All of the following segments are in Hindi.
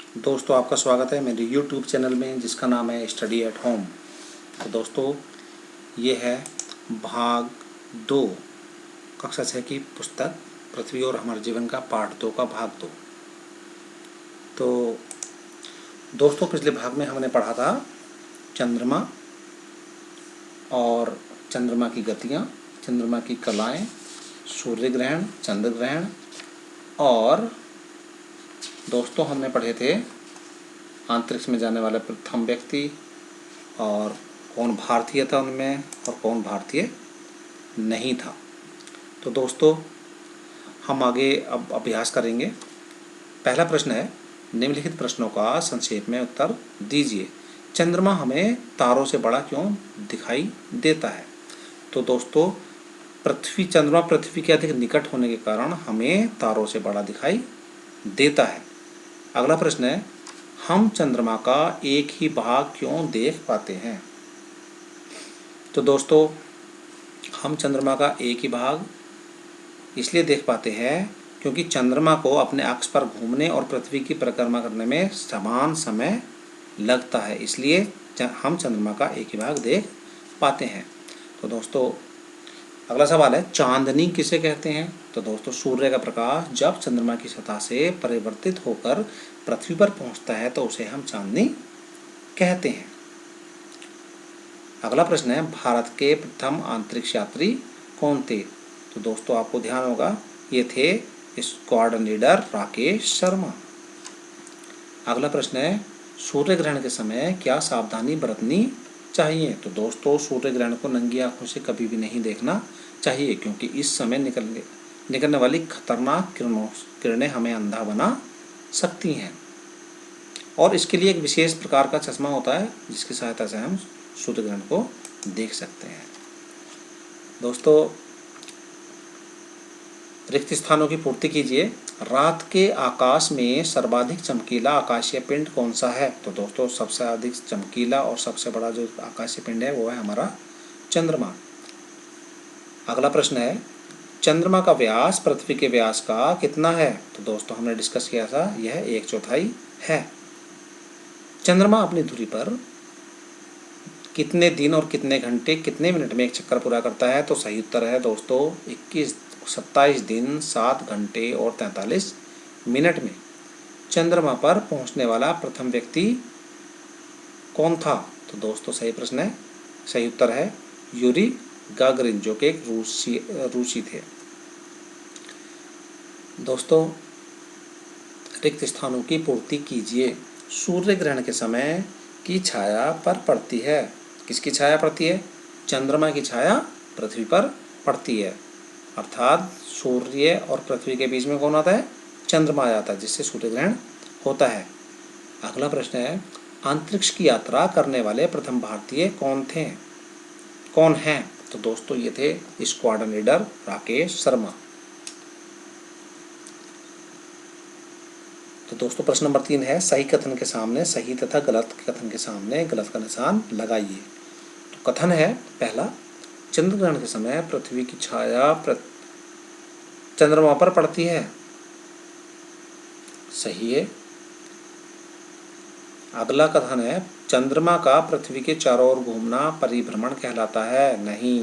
दोस्तों, आपका स्वागत है मेरे YouTube चैनल में जिसका नाम है स्टडी एट होम। तो दोस्तों, ये है भाग 2 कक्षा 6 की पुस्तक पृथ्वी और हमारे जीवन का पार्ट 2 का भाग 2। तो दोस्तों, पिछले भाग में हमने पढ़ा था चंद्रमा और चंद्रमा की गतियाँ, चंद्रमा की कलाएँ, सूर्य ग्रहण, चंद्र ग्रहण, और दोस्तों हमने पढ़े थे अंतरिक्ष में जाने वाले प्रथम व्यक्ति और कौन भारतीय था उनमें और कौन भारतीय नहीं था। तो दोस्तों, हम आगे अब अभ्यास करेंगे। पहला प्रश्न है, निम्नलिखित प्रश्नों का संक्षेप में उत्तर दीजिए। चंद्रमा हमें तारों से बड़ा क्यों दिखाई देता है? तो दोस्तों, चंद्रमा पृथ्वी के अधिक निकट होने के कारण हमें तारों से बड़ा दिखाई देता है। अगला प्रश्न है, हम चंद्रमा का एक ही भाग क्यों देख पाते हैं? तो दोस्तों, हम चंद्रमा का एक ही भाग इसलिए देख पाते हैं क्योंकि चंद्रमा को अपने अक्ष पर घूमने और पृथ्वी की परिक्रमा करने में समान समय लगता है, इसलिए हम चंद्रमा का एक ही भाग देख पाते हैं। तो दोस्तों, अगला सवाल है, चांदनी किसे कहते हैं? तो दोस्तों, सूर्य का प्रकाश जब चंद्रमा की सतह से परिवर्तित होकर पृथ्वी पर पहुंचता है तो उसे हम चांदनी कहते हैं। अगला प्रश्न है, भारत के प्रथम अंतरिक्ष यात्री कौन थे? तो दोस्तों, आपको ध्यान होगा ये थे स्क्वाड्रन लीडर राकेश शर्मा। अगला प्रश्न है, सूर्य ग्रहण के समय क्या सावधानी बरतनी चाहिए? तो दोस्तों, सूर्य ग्रहण को नंगी आंखों से कभी भी नहीं देखना चाहिए क्योंकि इस समय निकलने वाली खतरनाक किरणें हमें अंधा बना सकती हैं और इसके लिए एक विशेष प्रकार का चश्मा होता है जिसकी सहायता से हम सूर्य ग्रहण को देख सकते हैं। दोस्तों, रिक्त स्थानों की पूर्ति कीजिए। रात के आकाश में सर्वाधिक चमकीला आकाशीय पिंड कौन सा है? तो दोस्तों, सबसे अधिक चमकीला और सबसे बड़ा जो आकाशीय पिंड है वो है हमारा चंद्रमा। अगला प्रश्न है, चंद्रमा का व्यास पृथ्वी के व्यास का कितना है? तो दोस्तों, हमने डिस्कस किया था यह 1/4 है। चंद्रमा अपनी धुरी पर कितने दिन और कितने घंटे कितने मिनट में एक चक्कर पूरा करता है? तो सही उत्तर है दोस्तों 27 दिन 7 घंटे और 43 मिनट में। चंद्रमा पर पहुंचने वाला प्रथम व्यक्ति कौन था? तो दोस्तों, सही प्रश्न है, सही उत्तर है यूरी गागरिन, जो कि एक रूसी थे। दोस्तों, रिक्त स्थानों की पूर्ति कीजिए। सूर्य ग्रहण के समय की छाया पर पड़ती है। किसकी छाया पड़ती है? चंद्रमा की छाया पृथ्वी पर पड़ती है, अर्थात सूर्य और पृथ्वी के बीच में कौन आता है? चंद्रमा आ जाता है, जिससे सूर्य ग्रहण होता है। अगला प्रश्न है, अंतरिक्ष की यात्रा करने वाले प्रथम भारतीय कौन हैं? तो दोस्तों, ये थे स्क्वाड्रन लीडर राकेश शर्मा। तो दोस्तों, प्रश्न नंबर 3 है, सही कथन के सामने सही तथा गलत कथन के सामने गलत का निशान लगाइए। तो कथन है पहला, चंद्र ग्रहण के समय पृथ्वी की छाया चंद्रमा पर पड़ती है। सही है। अगला कथन है, चंद्रमा का पृथ्वी के चारों ओर घूमना परिभ्रमण कहलाता है। नहीं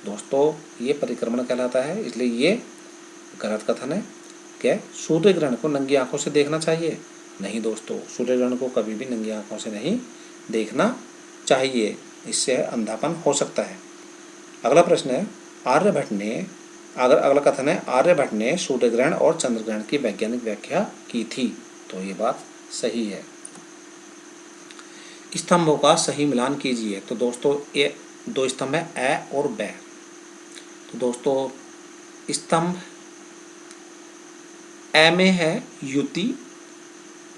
दोस्तों, ये परिक्रमण कहलाता है, इसलिए ये गलत कथन है। क्या? सूर्य ग्रहण को नंगी आंखों से देखना चाहिए? नहीं दोस्तों, सूर्य ग्रहण को कभी भी नंगी आंखों से नहीं देखना चाहिए, इससे अंधापन हो सकता है। अगला प्रश्न है, अगला कथन है, आर्यभट्ट ने सूर्य ग्रहण और चंद्र ग्रहण की वैज्ञानिक व्याख्या की थी। तो ये बात सही है। स्तंभों का सही मिलान कीजिए। तो दोस्तों, ये 2 स्तंभ है, ए और बै। तो दोस्तों, स्तंभ ए में है युति,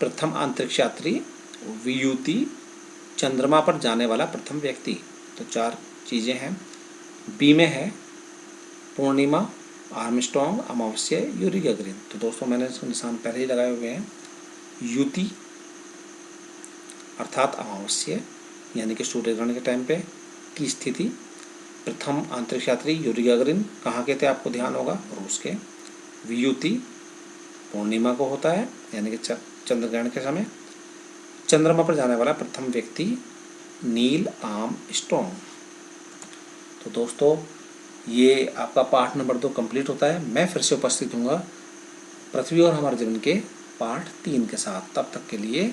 प्रथम अंतरिक्ष यात्री, वियुति, चंद्रमा पर जाने वाला प्रथम व्यक्ति। तो 4 चीज़ें हैं। बी में है पूर्णिमा, आर्मस्ट्रॉन्ग, अमावस्या, यूरी गगरिन। तो दोस्तों, मैंने इसको निशान पहले ही लगाए हुए हैं। युति अर्थात अमावस्या, यानी कि सूर्य ग्रहण के टाइम पे की स्थिति। प्रथम अंतरिक्ष यात्री यूरी गगरिन कहाँ के थे? आपको ध्यान होगा, रूस के। वियुति पूर्णिमा को होता है, यानी कि चंद्र ग्रहण के समय चंद्रमा पर जाने वाला प्रथम व्यक्ति नील आर्मस्ट्रॉन्ग। तो दोस्तों ये आपका पाठ नंबर 2 कंप्लीट होता है। मैं फिर से उपस्थित हूँगा पृथ्वी और हमारे जीवन के पार्ट 3 के साथ। तब तक के लिए